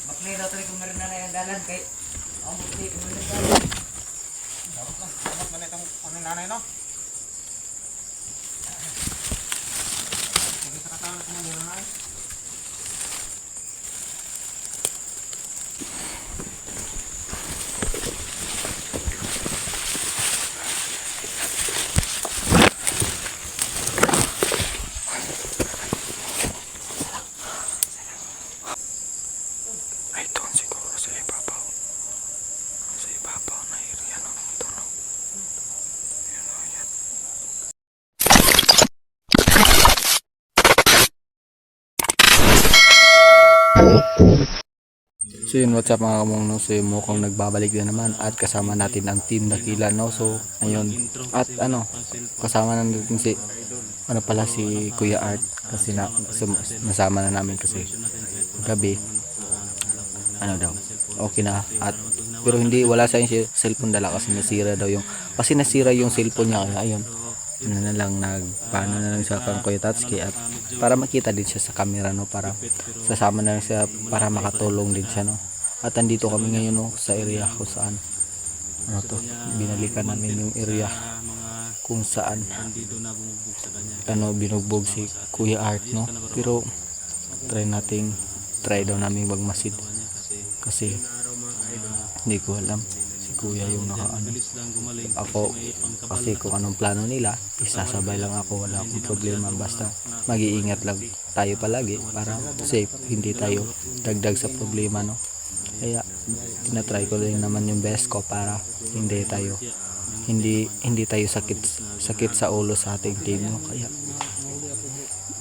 Bakli daw tali kumarin na yung dalan kay ang buti kumarin na dalan. Dapat man itong ano yung nanay no? Sige sa kasama na kumain yung nanay. Ay, doon siguro sa ibabaw. Sa ibabaw na area, no? Ito, no? Yan, o, yan. So yun, what's up mga kamong, no? So yung mukhang nagbabalik na naman at kasama natin ang team Dakila, no? So ayun, at ano, kasama na natin si ano pala si Kuya Art kasi nasama na namin kasi gabi ano daw, okay na. At pero hindi, wala sa yung cellphone dala kasi nasira daw yung cellphone niya, kaya ayun, ano na lang, paano na lang siya kang Kuya Tatsuki at para makita din siya sa camera, no? Para sasama na lang siya para makatulong din siya, no? At andito kami ngayon, no, sa area kung saan ano to, binalikan namin yung area kung saan ano binugbog si Kuya Art, no? Pero try daw namin magmasid kasi hindi ko alam si Kuya yung nakaano. Ako kasi kung anong plano nila, isasabay lang ako, wala akong problema, basta mag-iingat lang tayo palagi para safe, hindi tayo dagdag sa problema, no? Kaya tinatry ko rin naman yung best ko para hindi tayo sakit sa ulo sa ating team, no? Kaya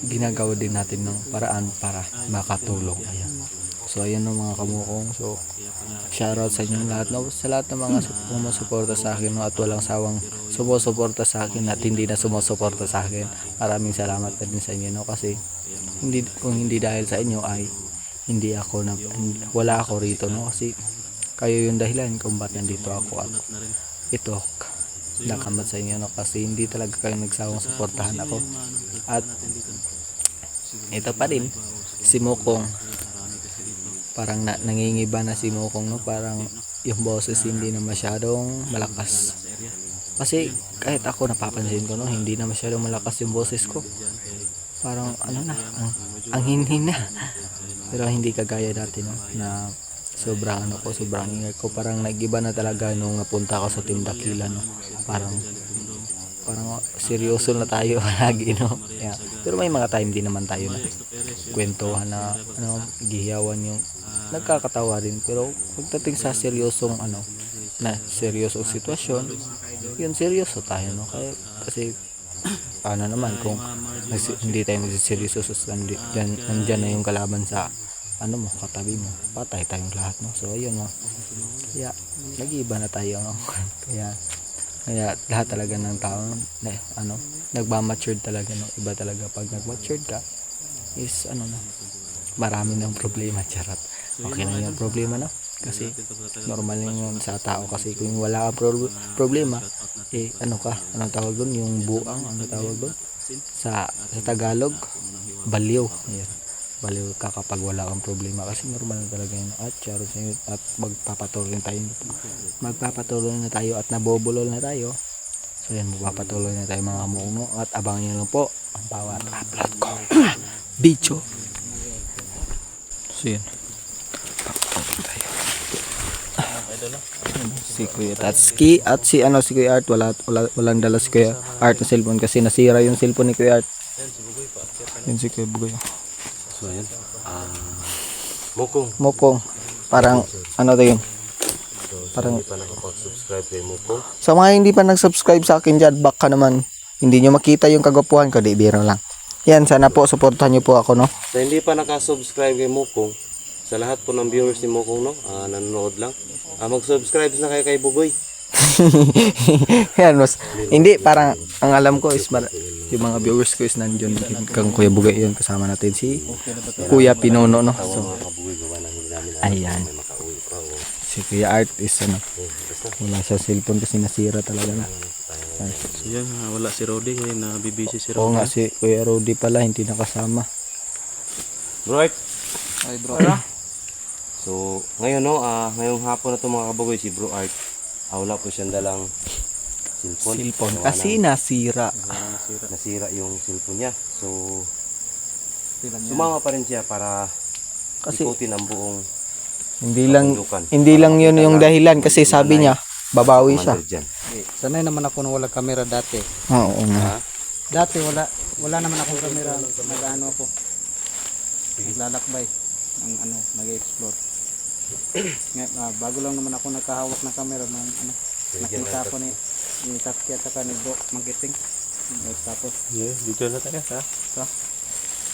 ginagawa din natin ng paraan para makatulong. Ayan. So ayun, no, mga kamukong. So shoutout sa inyong lahat, no? Sa lahat ng mga sumusuporta sa akin, no? At walang sawang sumusuporta sa akin at hindi na sumusuporta sa akin. Maraming salamat na din sa inyo, no? Kasi kung hindi dahil sa inyo ay wala ako rito, no? Kasi kayo yung dahilan kung ba't nandito ako at ito nakamat sa inyo, no? Kasi hindi talaga kayo nagsawang suportahan ako. At ito pa rin si Mokong, parang nangingiba na si Mokong, no? Parang yung boses hindi na masyadong malakas. Kasi kahit ako napapansin ko, no, hindi na masyadong malakas yung boses ko. Parang ano na, ang hinhin na. Pero hindi kagaya dati, no, na sobrang ingay ko. Parang nag-iba na talaga nung napunta ako sa Team Dakila, no. Parang seryoso na tayo lagi, no. Yeah. Pero may mga time din naman tayo na kwentuhan na ano, gihiyawan yung nagkakatawa rin. Pero pagdating sa seryosong seryosong sitwasyon, yun seryoso tayo, no. Kasi paano naman kung hindi tayo magsiseryoso, nandyan na yung kalaban sa katabi mo, patay tayong lahat, no. So ayun, no. Kaya nag-iiba na tayo, no. kaya lahat talaga ng tao nagmamature talaga, no. Iba talaga pag nag-matured ka is marami ng problema, charot. Okay na yung problema, no. Kasi normal yun sa tao, kasi kung wala kang problema, anong tawag doon, yung buang, tawag doon sa Tagalog, baliw. Ayan, baliw ka kapag wala kang problema, kasi normal na talaga yun. At charot, at magpapatuloy na tayo at nabobulol na tayo. So yan, magpapatuloy na tayo mga muno, at abangan nyo lang po ang bawat upload ko video. So yan, tayo si Kuya Tatsuki at si Kuya Art. Walang dala si Kuya Art na cellphone kasi nasira yung cellphone ni Kuya Art. Yan si Kuya Bugoy. So ayan, Mokong. Parang to yun? Parang hindi pa nakapag-subscribe kay Mokong. sa mga hindi pa nag-subscribe sa akin dyan, baka naman hindi nyo makita yung kagwapuhan ko, di biro lang. Yan, sana po supportahan nyo po ako, no. Sa hindi pa nakasubscribe kay Mokong, sa lahat po ng viewers ni Mokong, no, nanonood lang, mag-subscribe na kayo kay Bugoy. Yan, hindi, parang ang alam ko is yung mga viewers ko is nandiyon kang Kuya Bugoy. Yun, kasama natin si Kuya Pinono, no. So ayan, si Kuya Art is wala siya cellphone kasi nasira talaga na. So yan, wala si Rodi ngayon, nabibisi si Rodi. Oo nga, si Kuya Rodi pala hindi nakasama. Right? Ay bro. So, ngayon no, ngayong hapon na to mga kabagoy, si Bro Art, wala po siyang dalang cellphone. Gawa Kasi ng- nasira. nasira yung cellphone niya. So, sumama pa rin siya para Kasi ikutin ang buong kabundukan. hindi lang yun yung dahilan kasi sabi niya babawi siya. Commander dyan. Sanay naman ako na wala kamera dati. Oo nga. Dati wala naman akong kamera. Nag-ano ako. Naglalakbay. Nag-explore. Bago lang naman ako nakahawak ng kamera nung nakita ko ni Tasky at saka ni Bro Magiting. Tapos Dito na tayo ha.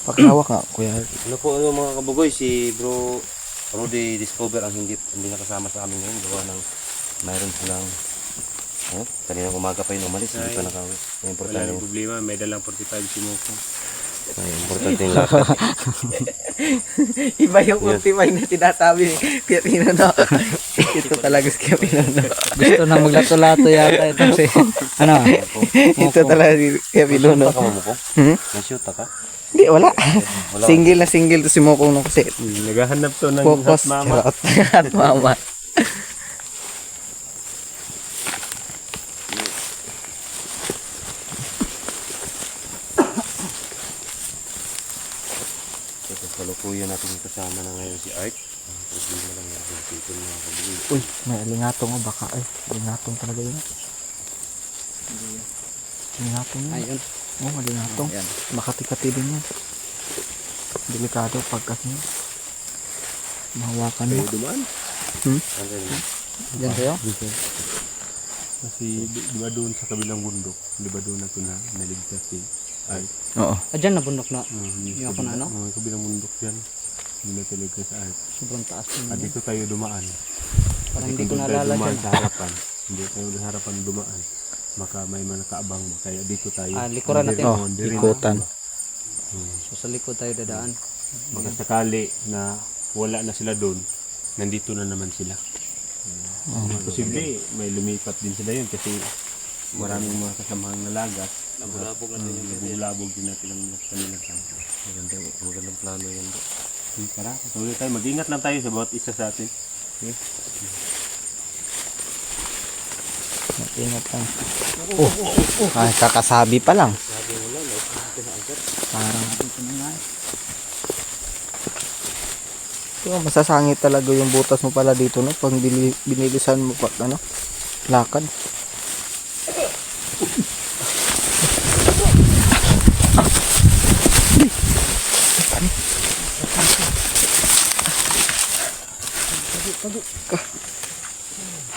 Pakihawak nga, Kuya. Ano po mga kabagoy, si Bro Rudy Discover ang hindi nakasama sa amin ngayon. Gawa ng mayroon silang kanina umaga pa yun umalis, hindi pa nakauwi. Ang importante yung problema, may dalang 45 si Mokong. importante yung laptop. Iba yung ultimate na sinasabi ni Kuya Pinono. Ito talaga si Kuya Pinono. gusto na maglato-lato yata ito si Ito talaga si Kuya Pinono. Shoot ka mo ko? May shoot ka? Hindi, wala. Single na single to si Mokong no kasi Naghahanap to ng focus. hot mama. Charot. Hot mama. Ito kalukuyan natin yung kasama na ngayon si Art. Ang problema lang yung people mga kabagoy. Uy, may alingatong o baka. Ay, alingatong talaga yun. Alingatong yun. ayun. Oo, alingatong. Ayan. Makati-kati din yan. Delikado pagkat niya. Mahawakan mo. Dumaan. Diyan sa'yo? Kasi di ba doon sa kabilang bundok, di ba doon nato na naligtas si Art. Oo. Diyan na bundok na. Yung ako na ano? kabilang bundok dyan. Hindi na taligtas si Art. Sobrang taas na. Dito tayo dumaan. Parang hindi Kung ko doon tayo naalala dumaan dyan. sa harapan. Hindi tayo sa harapan dumaan. Baka may manakaabang mo. Kaya dito tayo. Likuran natin. Oh, ikutan. So sa likod tayo dadaan. Baka sakali na wala na sila doon, nandito na naman sila. Posible may lumipat din sila yun kasi maraming mga kasamahang nalagas. Labog din natin ang kanilang kampo. Magandang plano yan bro. Tara, tuloy tayo. Mag-ingat lang tayo sa bawat isa sa atin. Okay? Ingat lang. Kakasabi pa lang. Parang masasangit talaga yung butas mo pala dito no pag binilisan mo pag lakad.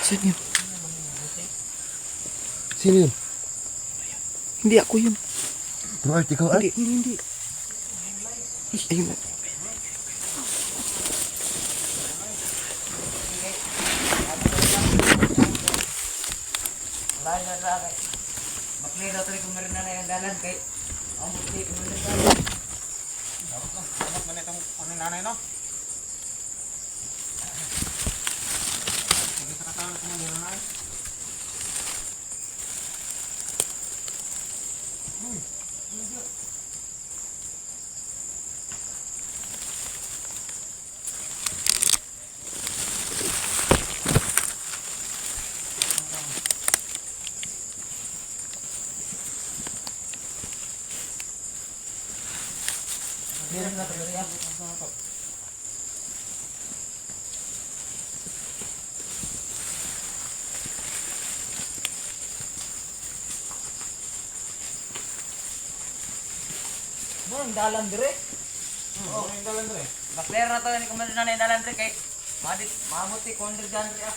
Saan yun? Sino yun? Hindi ako yun. Bro Art, ikaw Art? Hindi. Ayun. Lain na sa akin. Maklir na tuloy kumarin na yung dalan kay ang buti ko na dalan. Dapat man itong nanay no? Sige sa kasama ko man nanay. Meron na tuloy yan. Ang dalan dire. Oh, yung dalan dre. Maklir na to ni kumarin na yung dalan dire kay mabuti ko under dyan dire.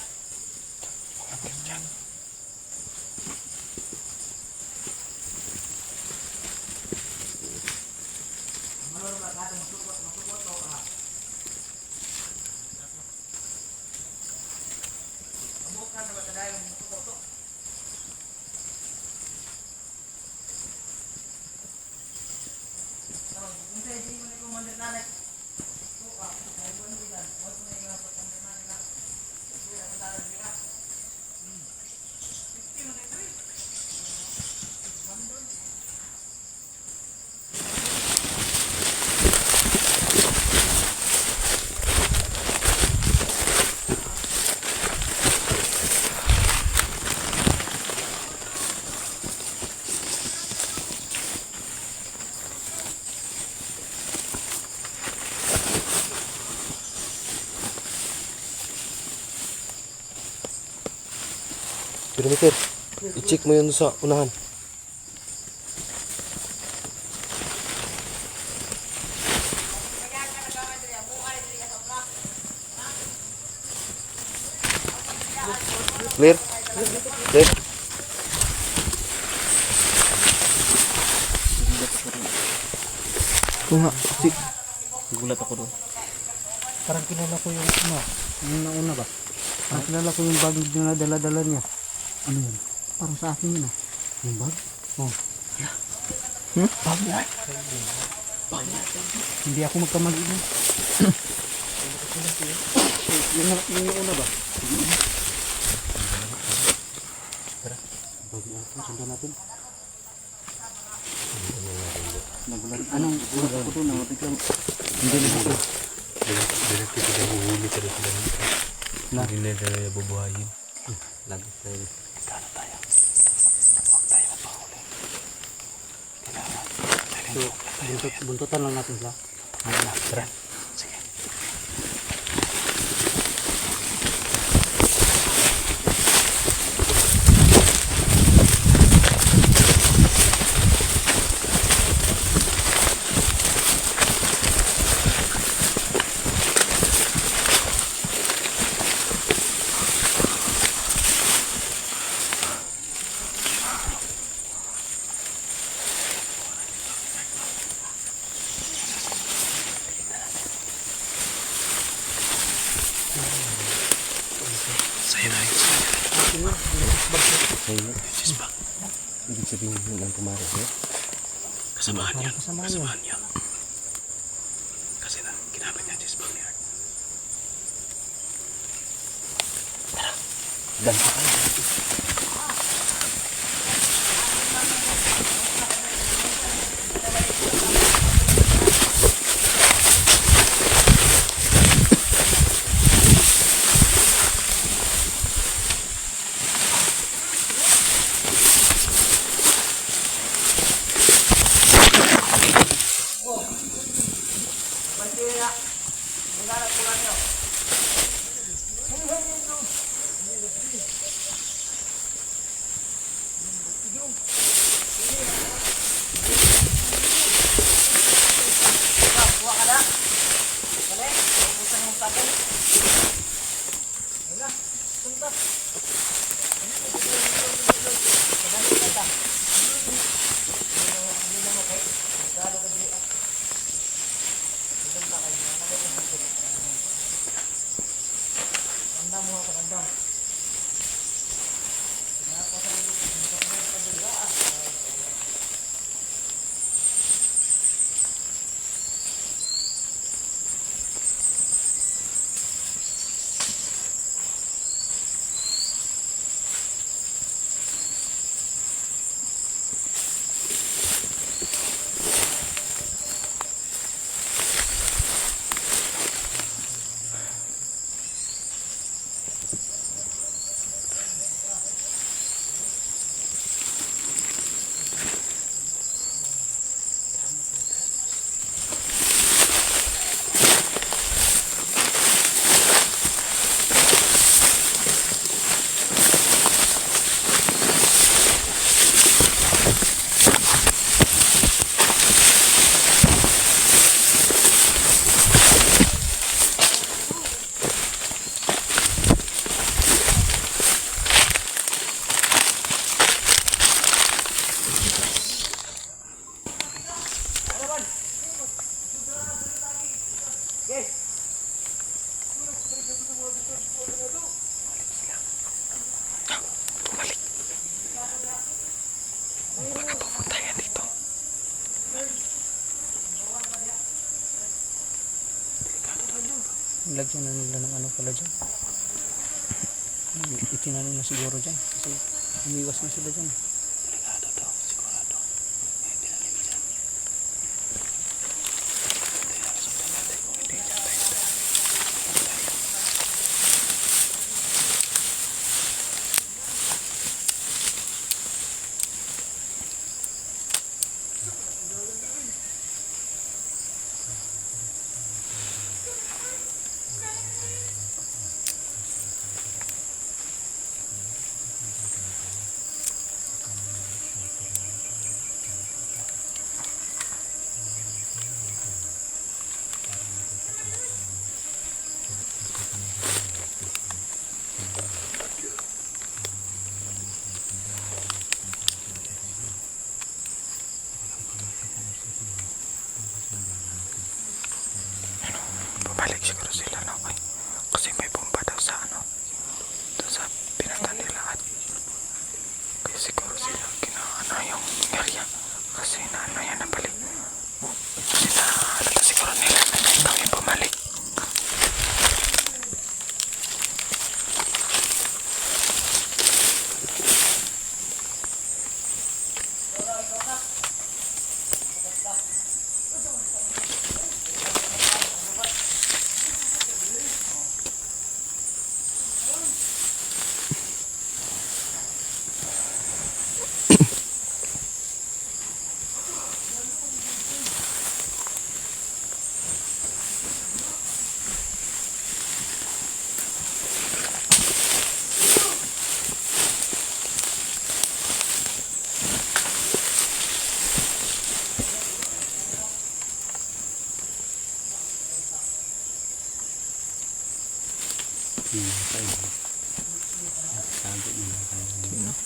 Speedometer. I-check mo yun sa unahan. Clear? Clear? Oo nga. Gulat ako doon. Parang kilala ko yung ano, yung nauna ba? Parang kilala ko yung bag na dala-dala niya. Ano yun? Parang sa akin yun ah. Yung bag? Oh. Bag niya? Hindi ako magkamali yun. Yung nauna ba? Tara, bag natin, sundan natin. Nagulat. Anong gulat ko doon? Biglang hindi na ako. Direkto ko na huhuli ka rin sila. Hindi na tayo bubuhayin. Lagot na yun. Kano tayo? Huwag tayo mapahuli. Kailangan. Buntutan lang natin sila. Tara. Sige. Ibig sabihin yun ang pumaras niya? Kasamahan niya. Kasi na, ginamit niya Jisbang niya. Dan pa kayo. Lagyan na nila ng ano pala dyan. Itinanin na siguro dyan. Kasi umiwas na sila dyan. Delikado to, sigurado. May tinanim dyan. Kaya sundan natin kung hindi dyan tayo. Sino?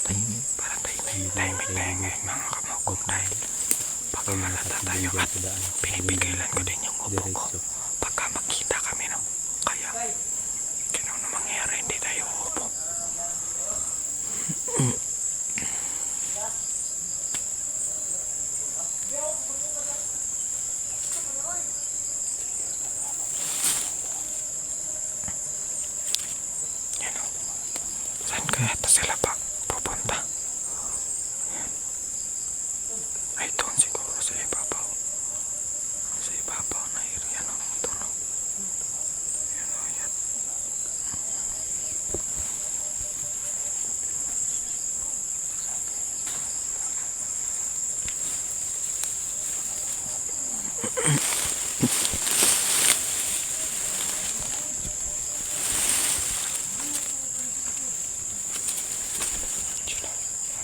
Tahimik. Para tahimik mga kamukong dahil baka malata tayo at pinipigilan ko din yung upo ko pagka makita kami, no? Kaya kung ano mangyari hindi tayo upo. Yan, no? Saan kaya ito sila pa pupunta? Ay, doon siguro sa ibabaw. Sa ibabaw na area, no? Ito, no? Yan, o, yan. Sila,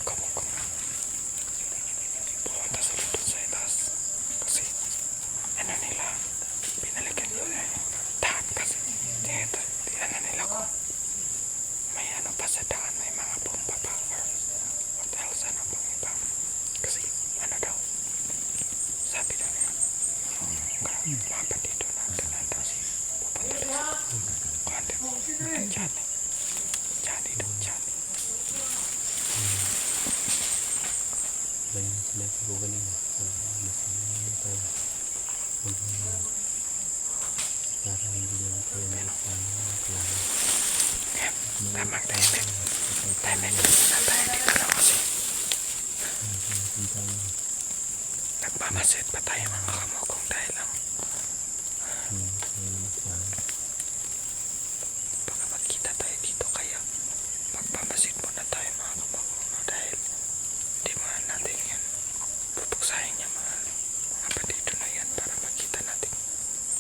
kamukong pumunta sila doon sa itaas kasi ano nila pinalikan nila daan kasi ano nila ko may ano pa sa daan, may mga bomba pa or what else ano pang iba kasi ano daw sabi daw niya yung mga bandito natin nandun si pupunta rin sa kuhanda Johnny daw Johnny. Lain sila ko kanina. Para hindi na tayo na Tamang tahimik na tayo dito lang kasi nagmamasid pa tayo mga kamukong dahil lang baka magkita tayo dito kaya magmamasid muna tayo mga kamukong, no? Dahil di mo natin yan pupuksahin niya mga bandito na yan para makita natin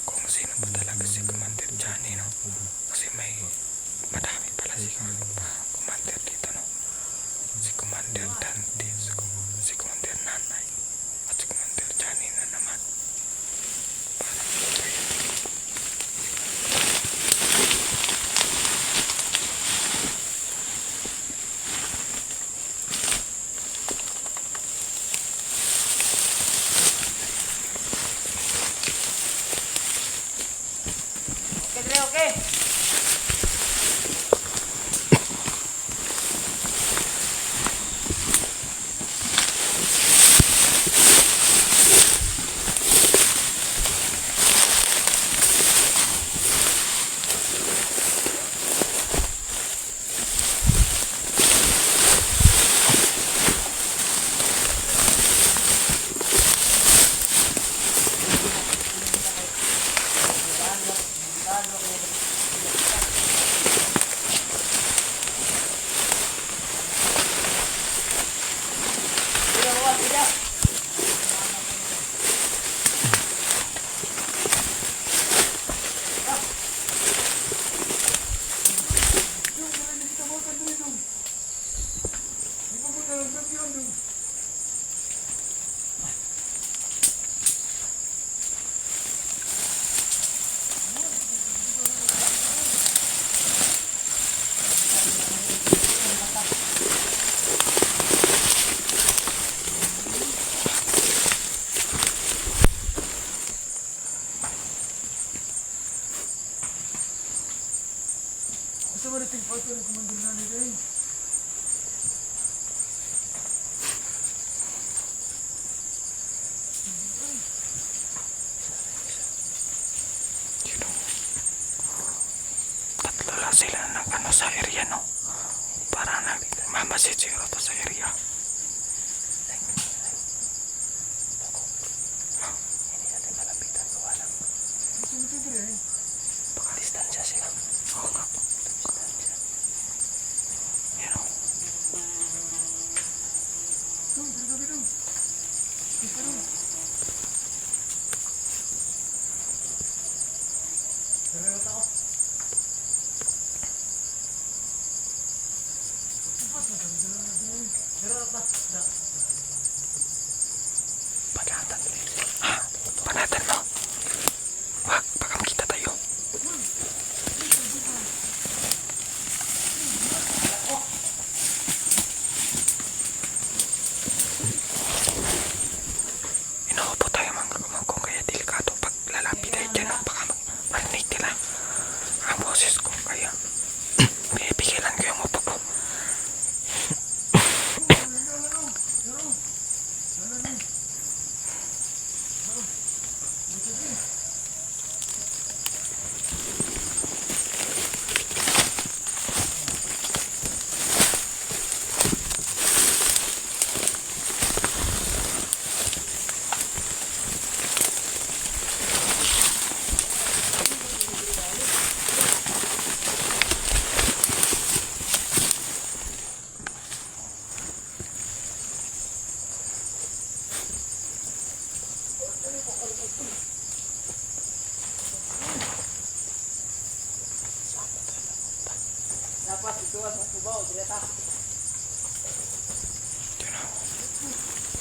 kung sino ba talaga si Commander Johnny, no? Kasi may madami pala si Commander dito, no? Si Commander Dante, si Commander Nanay at si Commander Johnny na naman para makita yun. Okay, Dre, okay. Tatlo lang sila ng ano sa area, no? Para nagmamasid siguro to sa area. Hindi natin malapitan gawa lang. Baka distansya sila. Oo nga po. Distansya. Yan, o. Panatan. Ha? Panatan mo? Wag, baka makita tayo.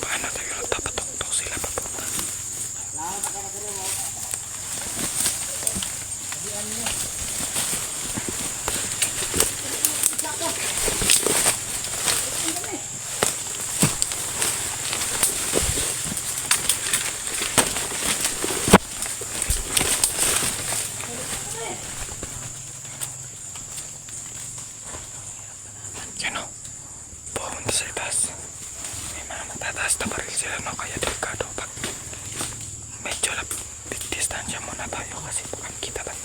Paano tayo tapatok sila papunta? Yan o, pumunta sa itaas. May mga matataas na baril sila, no? Kaya delikado pag medyo distansya muna tayo kasi baka kita tayo.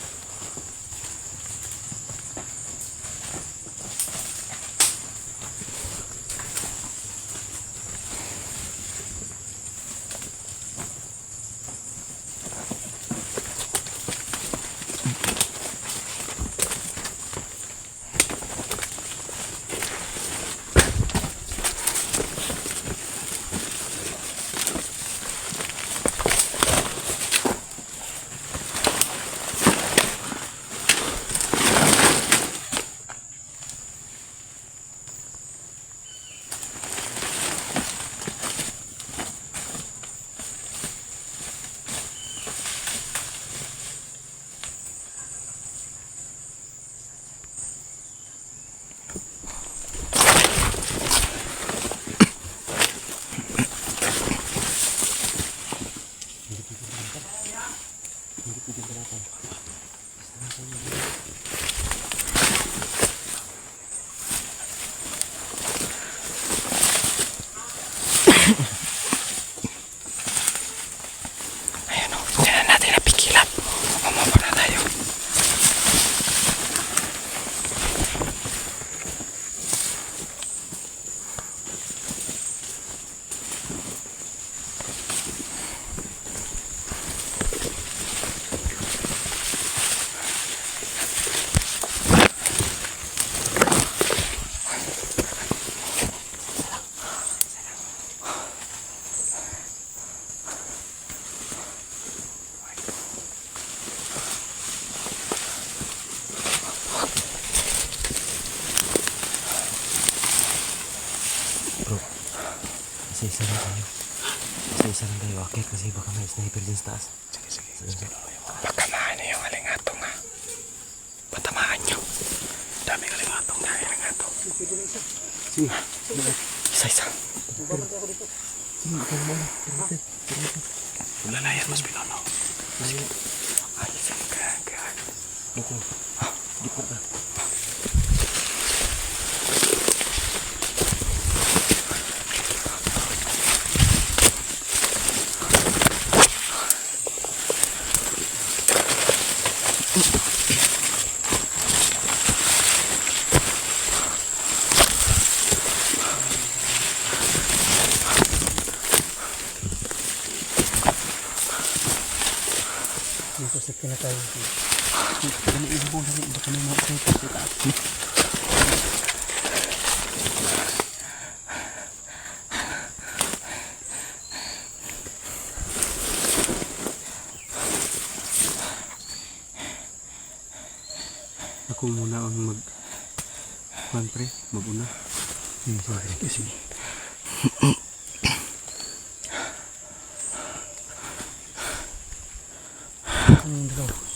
Ayan o, hindi na natin napigilan. Umaba na tayo. Isa-isa lang tayo. Isa-isa lang tayo. Akit kasi baka may sniper dyan sa taas. Sige. Pagkamaan niyo yung alingatong ha. Patamaan niyo. Daming alingatong. Sige. Isa-isa. Lalayan mas pinono. Sige. Ay, isang kagag. Ito. Dito ka. Dito sa pinakain. Ako muna ang mag-una. Sige. Ang dalaw.